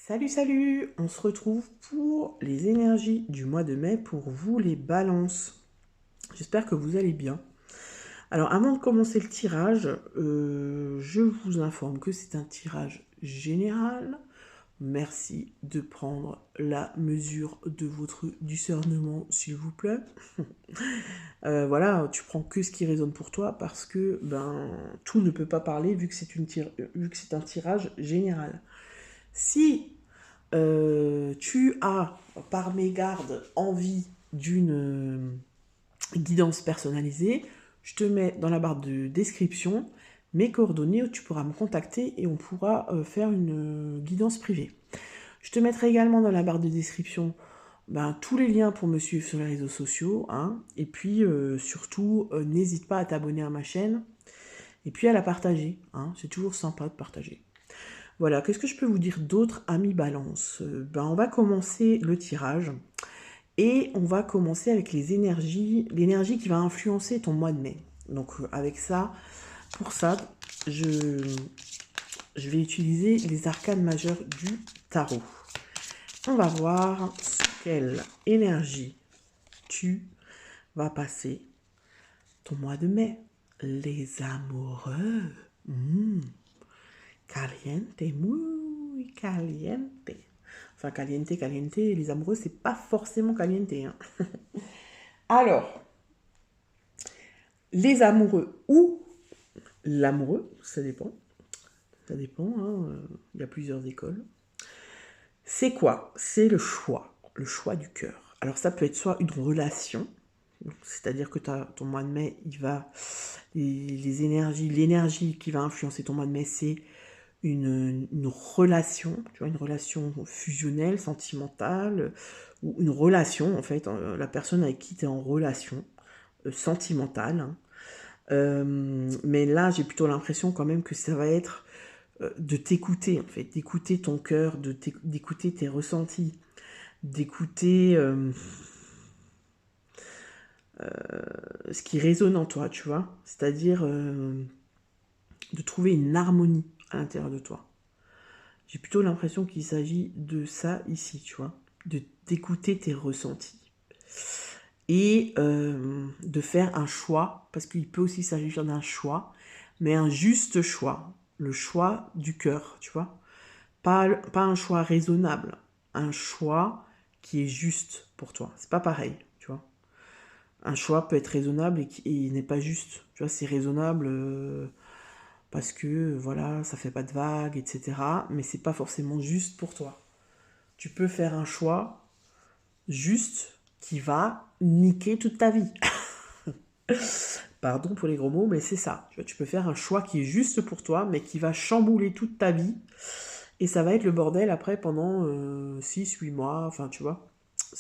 Salut, salut! On se retrouve pour les énergies du mois de mai pour vous les balances. J'espère que vous allez bien. Alors avant de commencer le tirage, je vous informe que c'est un tirage général. Merci de prendre la mesure de votre discernement, s'il vous plaît. Voilà, tu prends que ce qui résonne pour toi parce que tout ne peut pas parler vu que c'est un tirage général. Si tu as, par mégarde, envie d'une guidance personnalisée, je te mets dans la barre de description mes coordonnées où tu pourras me contacter et on pourra faire une guidance privée. Je te mettrai également dans la barre de description tous les liens pour me suivre sur les réseaux sociaux. Hein, et puis surtout, n'hésite pas à t'abonner à ma chaîne et puis à la partager. Hein, c'est toujours sympa de partager. Voilà, qu'est-ce que je peux vous dire d'autre, amis Balance? On va commencer le tirage et on va commencer avec l'énergie qui va influencer ton mois de mai. Donc avec ça, pour ça, je vais utiliser les arcanes majeures du tarot. On va voir sur quelle énergie tu vas passer ton mois de mai. Les amoureux. Caliente, muy caliente. Enfin, caliente, caliente, les amoureux, c'est pas forcément caliente. Hein. Alors, les amoureux ou l'amoureux, ça dépend. Ça dépend, hein, il y a plusieurs écoles. C'est quoi? C'est le choix du cœur. Alors, ça peut être soit une relation, c'est-à-dire que ton mois de mai, l'énergie qui va influencer ton mois de mai, c'est une relation, tu vois, une relation fusionnelle, sentimentale, ou une relation, en fait, la personne avec qui tu es en relation sentimentale. Hein. Mais là, j'ai plutôt l'impression quand même que ça va être de t'écouter, en fait, d'écouter ton cœur, d'écouter tes ressentis, d'écouter ce qui résonne en toi, tu vois. C'est-à-dire de trouver une harmonie à l'intérieur de toi. J'ai plutôt l'impression qu'il s'agit de ça ici, tu vois, de d'écouter tes ressentis et de faire un choix, parce qu'il peut aussi s'agir d'un choix, mais un juste choix, le choix du cœur, tu vois, pas un choix raisonnable, un choix qui est juste pour toi. C'est pas pareil, tu vois. Un choix peut être raisonnable et n'est pas juste, tu vois, c'est raisonnable. Parce que voilà, ça fait pas de vagues, etc. Mais c'est pas forcément juste pour toi. Tu peux faire un choix juste qui va niquer toute ta vie. Pardon pour les gros mots, mais c'est ça. Tu peux faire un choix qui est juste pour toi, mais qui va chambouler toute ta vie. Et ça va être le bordel après pendant 6-8 mois. Enfin, tu vois.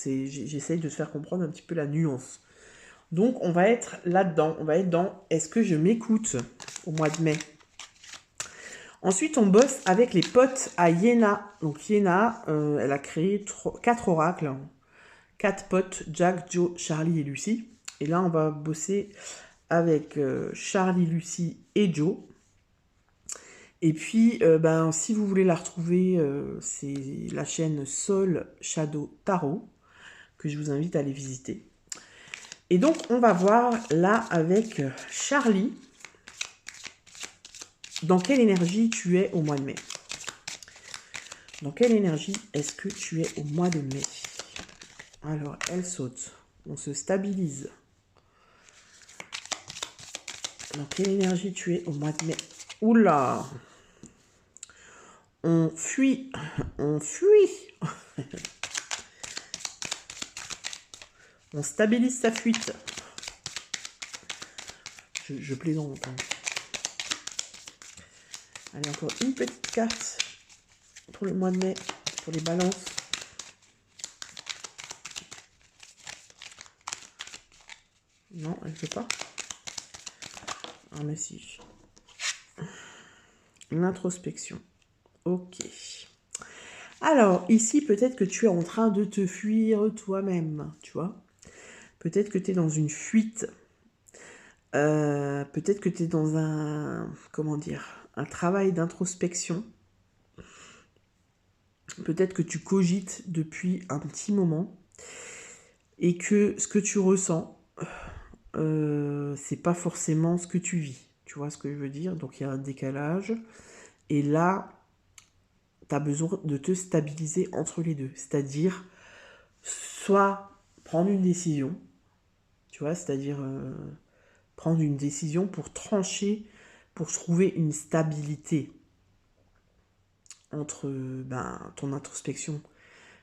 J'essaye de te faire comprendre un petit peu la nuance. Donc, on va être là-dedans. On va être dans est-ce que je m'écoute au mois de mai? Ensuite, on bosse avec les potes à Yéna. Donc Yéna, elle a créé 4 oracles. 4 potes, Jack, Joe, Charlie et Lucie. Et là, on va bosser avec Charlie, Lucie et Joe. Et puis, si vous voulez la retrouver, c'est la chaîne Soul Shadow Tarot, que je vous invite à aller visiter. Et donc, on va voir là avec Charlie, dans quelle énergie tu es au mois de mai. Dans quelle énergie est-ce que tu es au mois de mai? Alors, elle saute. On se stabilise. Dans quelle énergie tu es au mois de mai? Oula! On fuit. On fuit. On stabilise sa fuite. Je plaisante. Hein. Allez, encore une petite carte pour le mois de mai, pour les balances. Non, elle ne fait pas. Ah, mais si. L'introspection. Ok. Alors, ici, peut-être que tu es en train de te fuir toi-même, tu vois. Peut-être que tu es dans une fuite. Peut-être que tu es dans un travail d'introspection. peut-être que tu cogites depuis un petit moment et que ce que tu ressens, c'est pas forcément ce que tu vis. Tu vois ce que je veux dire? Donc il y a un décalage. Et là, tu as besoin de te stabiliser entre les deux. C'est-à-dire, soit prendre une décision, tu vois, c'est-à-dire prendre une décision pour trancher, pour trouver une stabilité entre ton introspection.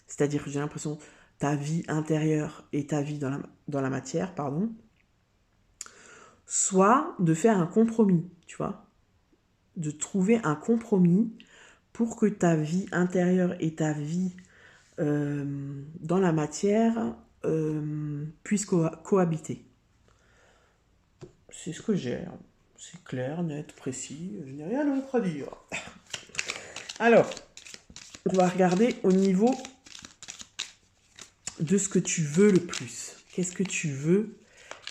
C'est-à-dire, j'ai l'impression, ta vie intérieure et ta vie dans la matière, pardon. Soit de faire un compromis, tu vois. De trouver un compromis pour que ta vie intérieure et ta vie dans la matière puissent cohabiter. C'est ce que j'ai. C'est clair, net, précis. Je n'ai rien d'autre à dire. Alors, on va regarder au niveau de ce que tu veux le plus. Qu'est-ce que tu veux?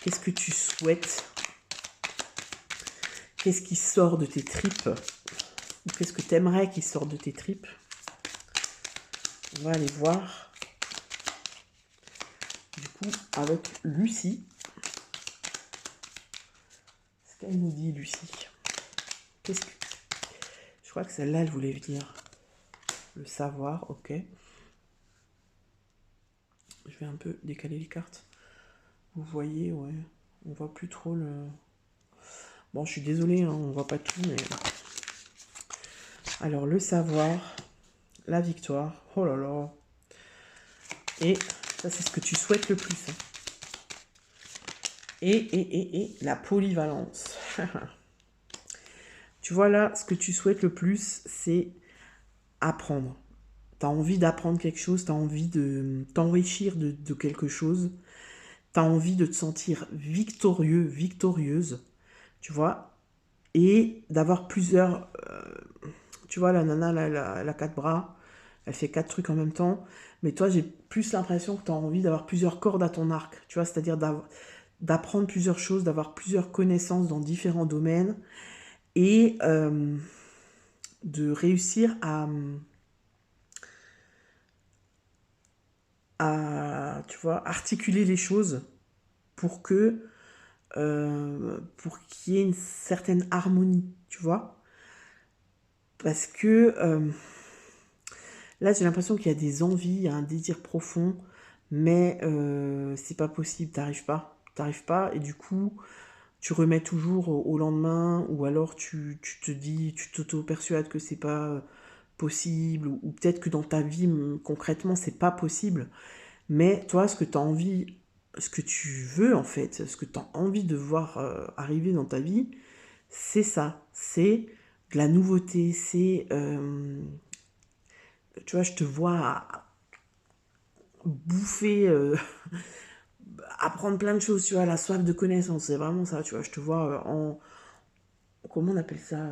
Qu'est-ce que tu souhaites? Qu'est-ce qui sort de tes tripes? Ou qu'est-ce que tu aimerais qui sorte de tes tripes? On va aller voir. Du coup, avec Lucie. Ce qu'elle nous dit, Lucie. Je crois que celle-là, elle voulait dire le savoir, ok. Je vais un peu décaler les cartes. Vous voyez, ouais. On voit plus trop le... Bon, je suis désolée, hein, on voit pas tout, mais... Alors, le savoir, la victoire, oh là là. Et ça, c'est ce que tu souhaites le plus. Hein. Et la polyvalence. Tu vois là, ce que tu souhaites le plus, c'est apprendre. Tu as envie d'apprendre quelque chose, tu as envie de t'enrichir de quelque chose, tu as envie de te sentir victorieux, victorieuse, tu vois, et d'avoir plusieurs... tu vois, la nana, elle a 4 bras, elle fait 4 trucs en même temps, mais toi, j'ai plus l'impression que tu as envie d'avoir plusieurs cordes à ton arc, tu vois, c'est-à-dire d'apprendre plusieurs choses, d'avoir plusieurs connaissances dans différents domaines, et de réussir à, tu vois, articuler les choses pour que pour qu'il y ait une certaine harmonie, tu vois. Parce que là, j'ai l'impression qu'il y a des envies, il y a un désir profond, mais c'est pas possible, t'arrives pas, et du coup, tu remets toujours au lendemain, ou alors tu te dis, tu t'auto-persuades que c'est pas possible, ou peut-être que dans ta vie, concrètement, c'est pas possible, mais toi, ce que tu as envie, ce que tu veux en fait, ce que tu as envie de voir arriver dans ta vie, c'est ça, c'est de la nouveauté, c'est, tu vois, je te vois bouffer, apprendre plein de choses, tu vois, la soif de connaissance, c'est vraiment ça, tu vois, je te vois comment on appelle ça,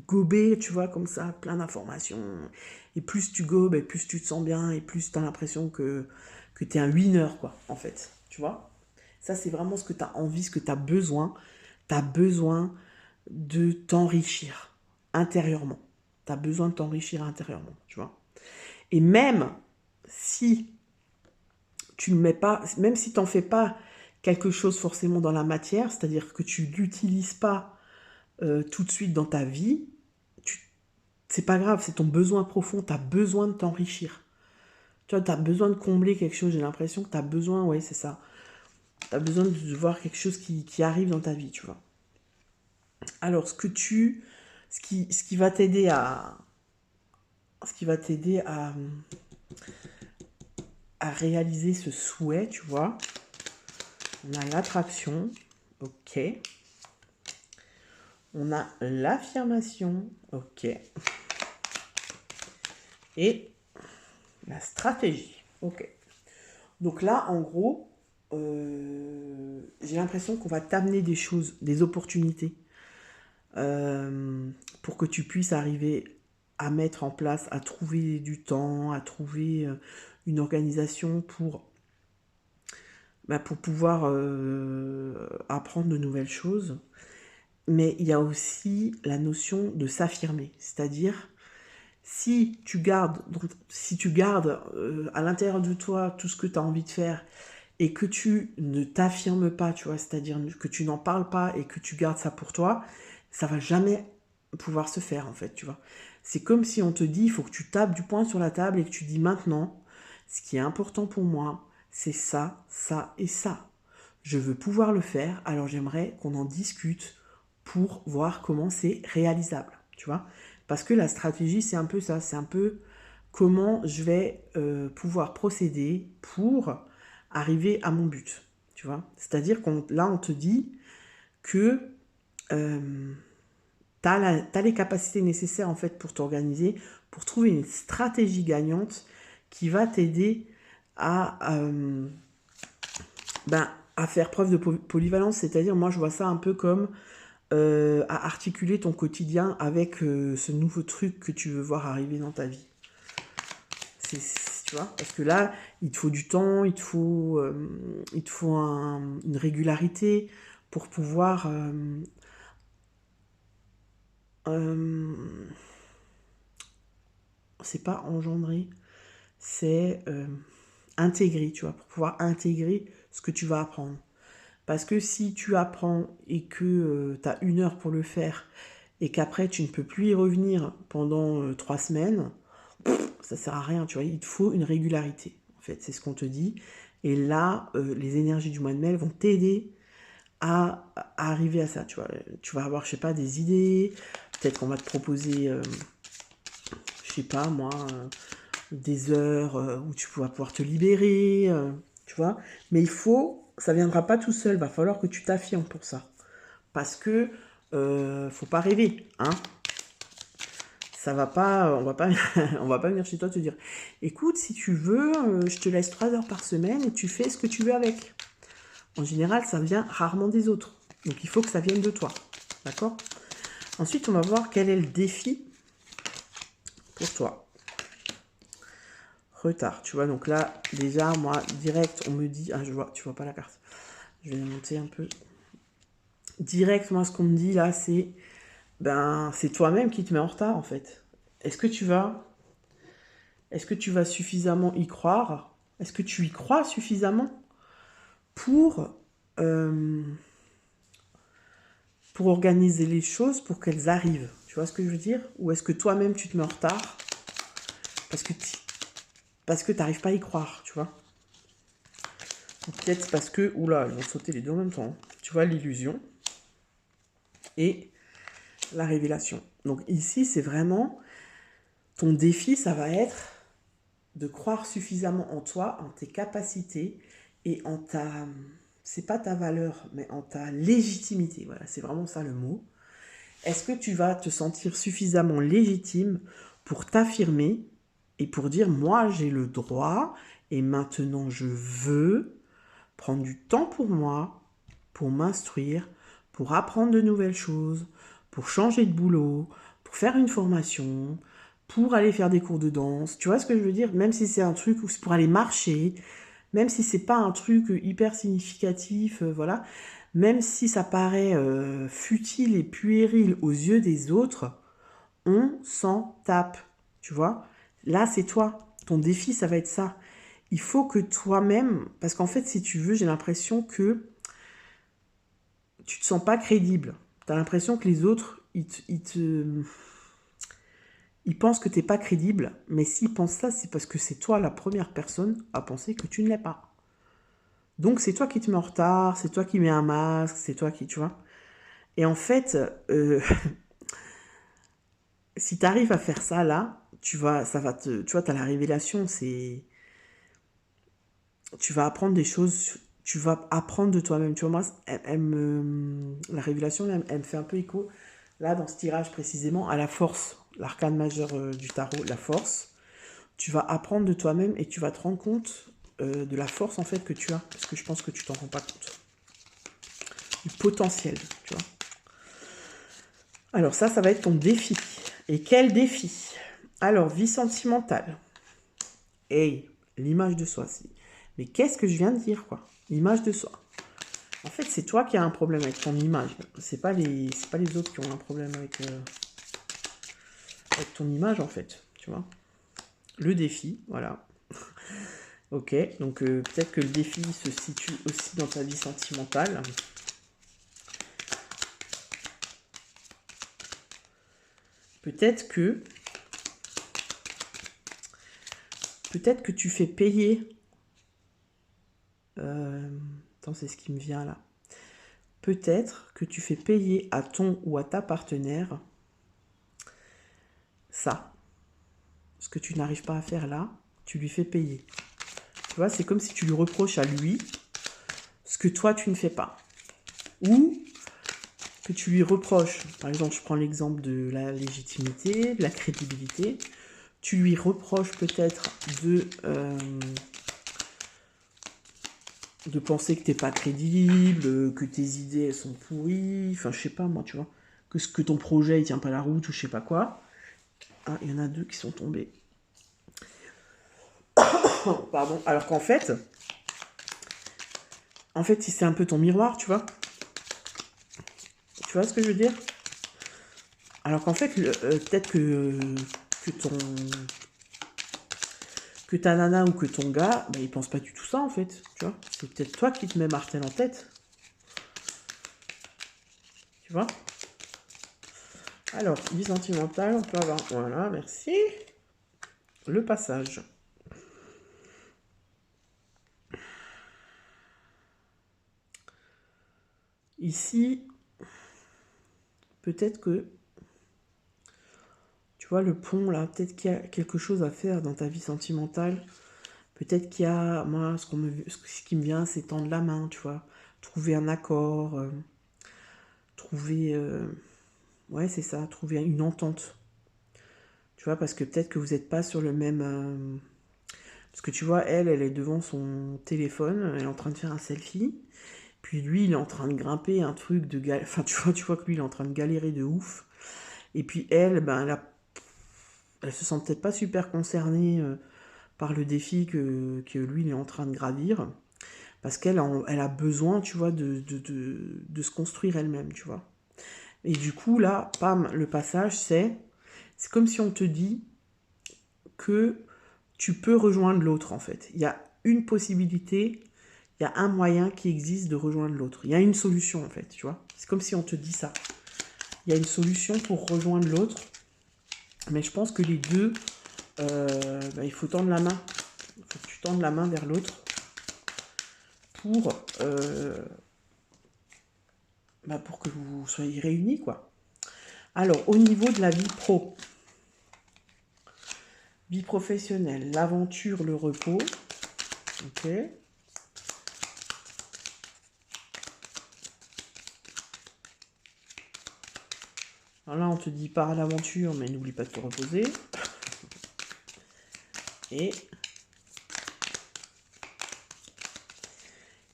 gober, tu vois, comme ça, plein d'informations, et plus tu gobes, et plus tu te sens bien, et plus tu as l'impression que tu es un winner, quoi, en fait, tu vois. Ça, c'est vraiment ce que tu as envie, ce que tu as besoin. Tu as besoin de t'enrichir intérieurement. Tu as besoin de t'enrichir intérieurement, tu vois. Et même si tu ne mets pas, même si tu n'en fais pas quelque chose forcément dans la matière, c'est-à-dire que tu ne l'utilises pas tout de suite dans ta vie, c'est pas grave, c'est ton besoin profond, tu as besoin de t'enrichir. Tu vois, tu as besoin de combler quelque chose, j'ai l'impression que tu as besoin, ouais, c'est ça. Tu as besoin de voir quelque chose qui arrive dans ta vie, tu vois. Alors, ce qui va t'aider à réaliser ce souhait, tu vois, on a l'attraction, ok. On a l'affirmation, ok. Et la stratégie, ok. Donc là, en gros, j'ai l'impression qu'on va t'amener des choses, des opportunités, pour que tu puisses arriver à mettre en place, à trouver du temps, à trouver une organisation pour pouvoir apprendre de nouvelles choses. Mais il y a aussi la notion de s'affirmer, c'est-à-dire Si tu gardes, à l'intérieur de toi tout ce que tu as envie de faire et que tu ne t'affirmes pas, tu vois, c'est-à-dire que tu n'en parles pas et que tu gardes ça pour toi, ça va jamais pouvoir se faire, en fait, tu vois. C'est comme si on te dit, il faut que tu tapes du poing sur la table et que tu dis maintenant, ce qui est important pour moi, c'est ça, ça et ça. Je veux pouvoir le faire, alors j'aimerais qu'on en discute pour voir comment c'est réalisable, tu vois. Parce que la stratégie, c'est un peu ça, c'est un peu comment je vais pouvoir procéder pour arriver à mon but, tu vois. C'est-à-dire qu'on là, on te dit que tu as les capacités nécessaires en fait pour t'organiser, pour trouver une stratégie gagnante qui va t'aider à, à faire preuve de polyvalence. C'est-à-dire, moi, je vois ça un peu comme à articuler ton quotidien avec ce nouveau truc que tu veux voir arriver dans ta vie. Tu vois, parce que là, il te faut du temps, il te faut une régularité pour pouvoir c'est pas engendrer, c'est intégrer, tu vois, pour pouvoir intégrer ce que tu vas apprendre. Parce que si tu apprends et que tu as 1 heure pour le faire et qu'après tu ne peux plus y revenir pendant 3 semaines, ça sert à rien, tu vois, il te faut une régularité. En fait, c'est ce qu'on te dit. Et là, les énergies du mois de mai vont t'aider à arriver à ça, tu vois. Tu vas avoir, je sais pas, des idées, peut-être qu'on va te proposer, je sais pas moi, des heures où tu vas pouvoir te libérer, tu vois. Mais ça viendra pas tout seul, va falloir que tu t'affirmes pour ça. Parce que, faut pas rêver, hein. Ça va pas, on va pas venir chez toi te dire, écoute, si tu veux, je te laisse 3 heures par semaine et tu fais ce que tu veux avec. En général, ça vient rarement des autres. Donc il faut que ça vienne de toi. D'accord? Ensuite, on va voir quel est le défi pour toi. Retard, tu vois, donc là, déjà, moi, direct, on me dit... Ah, tu vois pas la carte. Je vais monter un peu. Direct, moi, ce qu'on me dit, là, c'est... c'est toi-même qui te mets en retard, en fait. Est-ce que tu vas suffisamment y croire? Est-ce que tu y crois suffisamment pour organiser les choses, pour qu'elles arrivent? Tu vois ce que je veux dire? Ou est-ce que toi-même, tu te mets en retard parce que tu n'arrives pas à y croire, tu vois? Peut-être parce que... Oula, ils vont sauter les deux en même temps. Tu vois, l'illusion et la révélation. Donc ici, c'est vraiment... Ton défi, ça va être de croire suffisamment en toi, en tes capacités et en ta... C'est pas ta valeur, mais en ta légitimité. Voilà, c'est vraiment ça le mot. Est-ce que tu vas te sentir suffisamment légitime pour t'affirmer et pour dire, moi, j'ai le droit et maintenant, je veux prendre du temps pour moi, pour m'instruire, pour apprendre de nouvelles choses, pour changer de boulot, pour faire une formation, pour aller faire des cours de danse. Tu vois ce que je veux dire? Même si c'est un truc où c'est pour aller marcher, même si c'est pas un truc hyper significatif, voilà. Même si ça paraît futile et puéril aux yeux des autres, on s'en tape. Tu vois? Là, c'est toi. Ton défi, ça va être ça. Il faut que toi-même, parce qu'en fait, si tu veux, j'ai l'impression que tu te sens pas crédible. Tu as l'impression que les autres, ils pensent que t'es pas crédible, mais s'ils pensent ça, c'est parce que c'est toi la première personne à penser que tu ne l'es pas. Donc c'est toi qui te mets en retard, c'est toi qui mets un masque, c'est toi qui, tu vois. Et en fait, si tu arrives à faire ça là, tu vois, t'as la révélation, tu vas apprendre des choses, tu vas apprendre de toi-même. Tu vois, moi, la révélation, elle me fait un peu écho, là, dans ce tirage précisément, à la force, l'arcane majeur du tarot, la force. Tu vas apprendre de toi-même et tu vas te rendre compte de la force, en fait, que tu as. Parce que je pense que tu t'en rends pas compte. Du potentiel, tu vois. Alors ça va être ton défi. Et quel défi? Alors, vie sentimentale. Hey, l'image de soi. Mais qu'est-ce que je viens de dire, quoi? L'image de soi. En fait, c'est toi qui as un problème avec ton image. C'est pas les autres qui ont un problème avec ton image, en fait. tu vois. Le défi, voilà. Ok, donc peut-être que le défi se situe aussi dans ta vie sentimentale. Peut-être que tu fais payer. Attends, c'est ce qui me vient là. Peut-être que tu fais payer à ton ou à ta partenaire ça. Ce que tu n'arrives pas à faire là, tu lui fais payer. Tu vois, c'est comme si tu lui reproches à lui ce que toi tu ne fais pas. Ou que tu lui reproches, par exemple, je prends l'exemple de la légitimité, de la crédibilité, tu lui reproches peut-être de penser que t'es pas crédible, que tes idées elles sont pourries, enfin je sais pas moi, tu vois, que ton projet il tient pas la route ou je sais pas quoi. Ah, il y en a 2 qui sont tombés. Pardon. Alors qu'en fait, si c'est un peu ton miroir, tu vois. Tu vois ce que je veux dire? Alors qu'en fait, peut-être que ta nana ou que ton gars, bah, il pense pas du tout ça en fait, tu vois. C'est peut-être toi qui te mets Martel en tête. Tu vois? Alors, vie sentimentale, on peut avoir... Voilà, merci. Le passage. Ici, peut-être que... Tu vois, le pont, là, peut-être qu'il y a quelque chose à faire dans ta vie sentimentale. Peut-être qu'il y a... Moi, ce qui me vient, c'est tendre la main, tu vois. Trouver un accord. Trouver... Ouais, c'est ça. Trouver une entente. Tu vois, parce que peut-être que vous n'êtes pas sur le même... Parce que tu vois, elle est devant son téléphone, elle est en train de faire un selfie. Puis lui, il est en train de grimper un truc de galère. Enfin, tu vois que lui, il est en train de galérer de ouf. Et puis elle, ben, elle se sent peut-être pas super concernée par le défi que lui, il est en train de gravir. Parce elle a besoin, tu vois, de se construire elle-même, tu vois. Et du coup, là, pam, le passage, c'est comme si on te dit que tu peux rejoindre l'autre, en fait. Il y a une possibilité, il y a un moyen qui existe de rejoindre l'autre. Il y a une solution, en fait, tu vois. C'est comme si on te dit ça. Il y a une solution pour rejoindre l'autre. Mais je pense que les deux, bah, il faut tendre la main. Il faut que tu tendes la main vers l'autre pour que vous soyez réunis, quoi. Alors, au niveau de la vie pro, vie professionnelle, l'aventure, le repos. Ok. Alors là, on te dit pars à l'aventure, mais n'oublie pas de te reposer. Et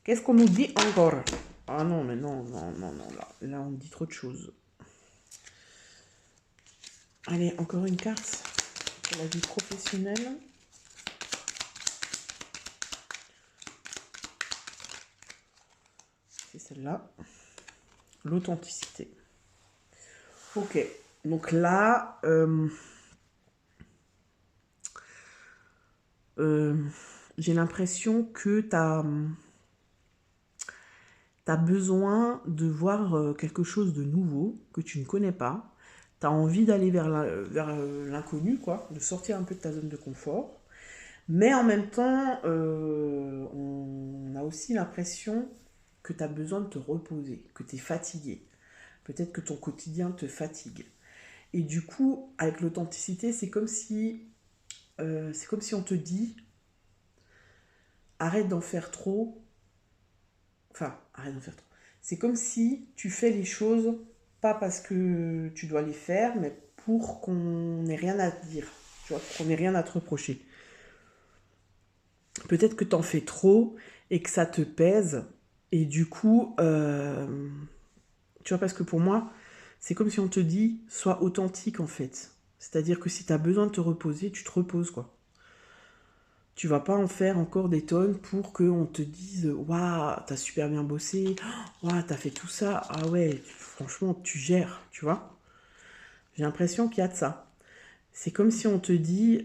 qu'est-ce qu'on nous dit encore? Ah non, mais non, là on dit trop de choses. Allez, encore une carte pour la vie professionnelle. C'est celle-là. L'authenticité. Ok, donc là, j'ai l'impression que tu as besoin de voir quelque chose de nouveau que tu ne connais pas. Tu as envie d'aller vers l'inconnu, quoi, de sortir un peu de ta zone de confort. Mais en même temps, on a aussi l'impression que tu as besoin de te reposer, que tu es fatigué. Peut-être que ton quotidien te fatigue. Et du coup, avec l'authenticité, c'est comme si on te dit arrête d'en faire trop. Enfin, arrête d'en faire trop. C'est comme si tu fais les choses pas parce que tu dois les faire, mais pour qu'on n'ait rien à te dire. Tu vois, qu'on n'ait rien à te reprocher. Peut-être que t'en fais trop et que ça te pèse. Et du coup, tu vois, parce que pour moi, c'est comme si on te dit sois authentique en fait. C'est-à-dire que si tu as besoin de te reposer, tu te reposes quoi. Tu vas pas en faire encore des tonnes pour qu'on te dise waouh, t'as super bien bossé, waouh, t'as fait tout ça, ah ouais, franchement, tu gères, tu vois. J'ai l'impression qu'il y a de ça. c'est comme si on te dit...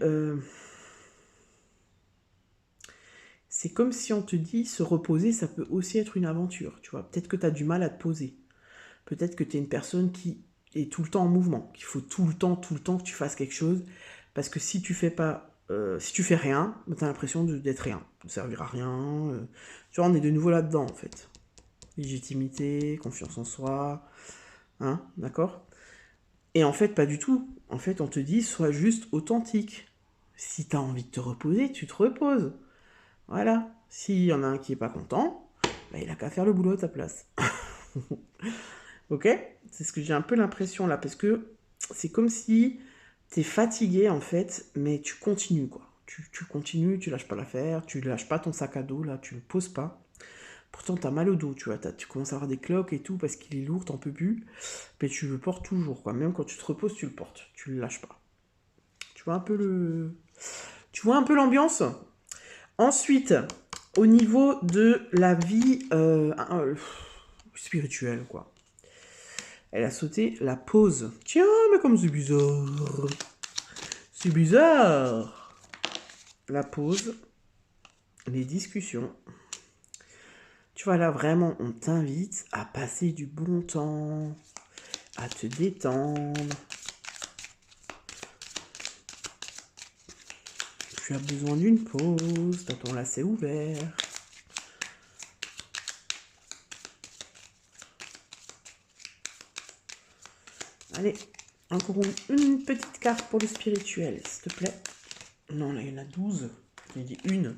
c'est comme si on te dit, se reposer, ça peut aussi être une aventure, tu vois. Peut-être que tu as du mal à te poser. Peut-être que tu es une personne qui est tout le temps en mouvement, qu'il faut tout le temps que tu fasses quelque chose. Parce que si tu fais pas, si tu fais rien, tu as l'impression d'être rien, de servir à rien. Tu vois, on est de nouveau là-dedans, en fait. Légitimité, confiance en soi, hein, d'accord? Et en fait, pas du tout. En fait, on te dit, sois juste authentique. Si tu as envie de te reposer, tu te reposes. Voilà. S'il y en a un qui est pas content, bah, il a qu'à faire le boulot à ta place. Ok? C'est ce que j'ai un peu l'impression là, parce que c'est comme si t'es fatigué en fait, mais tu continues quoi. Tu continues, tu lâches pas l'affaire, tu lâches pas ton sac à dos là, tu le poses pas. Pourtant t'as mal au dos, tu vois, tu commences à avoir des cloques et tout parce qu'il est lourd, t'en peux plus, mais tu le portes toujours quoi. Même quand tu te reposes, tu le portes, tu le lâches pas. Tu vois un peu tu vois un peu l'ambiance? Ensuite, au niveau de la vie spirituelle quoi. Elle a sauté la pause. Tiens, mais comme c'est bizarre. C'est bizarre. La pause, les discussions. Tu vois, là, vraiment, on t'invite à passer du bon temps, à te détendre. Tu as besoin d'une pause, t'as ton lacet ouvert. Allez, encore une petite carte pour le spirituel, s'il te plaît. Non, là, il y en a 12. J'ai dit une.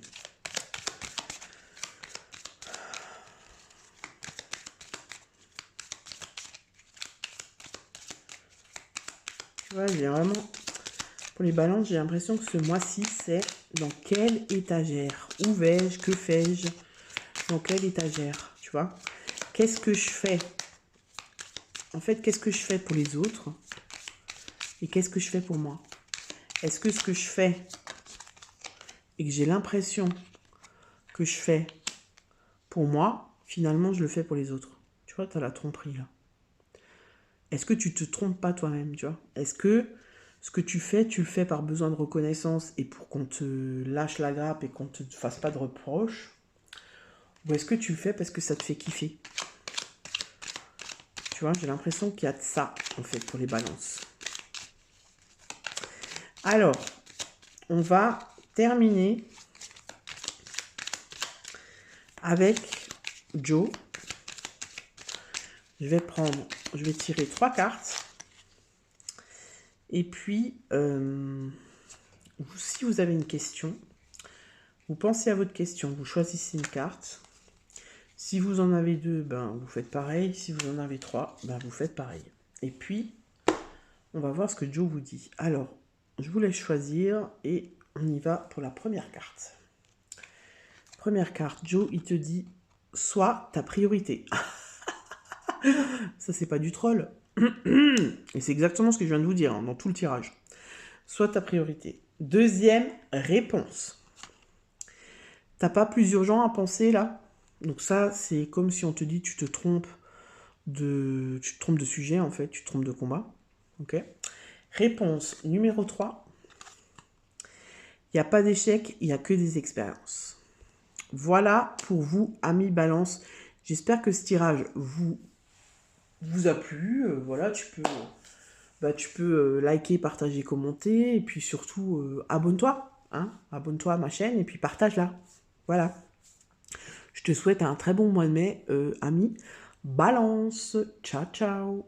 Tu vois, j'ai vraiment... Pour les balances, j'ai l'impression que ce mois-ci, c'est dans quelle étagère? Où vais-je? Que fais-je? Dans quelle étagère? Tu vois? Qu'est-ce que je fais? En fait, qu'est-ce que je fais pour les autres? Et qu'est-ce que je fais pour moi? Est-ce que ce que je fais et que j'ai l'impression que je fais pour moi, finalement, je le fais pour les autres? Tu vois, tu as la tromperie là. Est-ce que tu te trompes pas toi-même, tu vois? Est-ce que ce que tu le fais par besoin de reconnaissance et pour qu'on te lâche la grappe et qu'on te fasse pas de reproches? Ou est-ce que tu le fais parce que ça te fait kiffer? Tu vois, j'ai l'impression qu'il y a de ça, en fait, pour les balances. Alors, on va terminer avec Joe. Je vais tirer 3 cartes. Et puis, si vous avez une question, vous pensez à votre question, vous choisissez une carte. Si vous en avez 2, ben, vous faites pareil. Si vous en avez 3, ben, vous faites pareil. Et puis, on va voir ce que Joe vous dit. Alors, je vous laisse choisir et on y va pour la première carte. Première carte, Joe, il te dit « Sois ta priorité ». Ça, c'est pas du troll. Et c'est exactement ce que je viens de vous dire hein, dans tout le tirage. Sois ta priorité. Deuxième réponse. T'as pas plus urgent à penser là? Donc ça, c'est comme si on te dit tu te trompes de sujet en fait, tu te trompes de combat. Ok. Réponse numéro 3. Il n'y a pas d'échec, il n'y a que des expériences. Voilà pour vous, amis Balance. J'espère que ce tirage vous a plu. Voilà, tu peux liker, partager, commenter. Et puis surtout, abonne-toi. Hein, abonne-toi à ma chaîne et puis partage-la. Voilà. Je te souhaite un très bon mois de mai, amis. Balance. Ciao, ciao.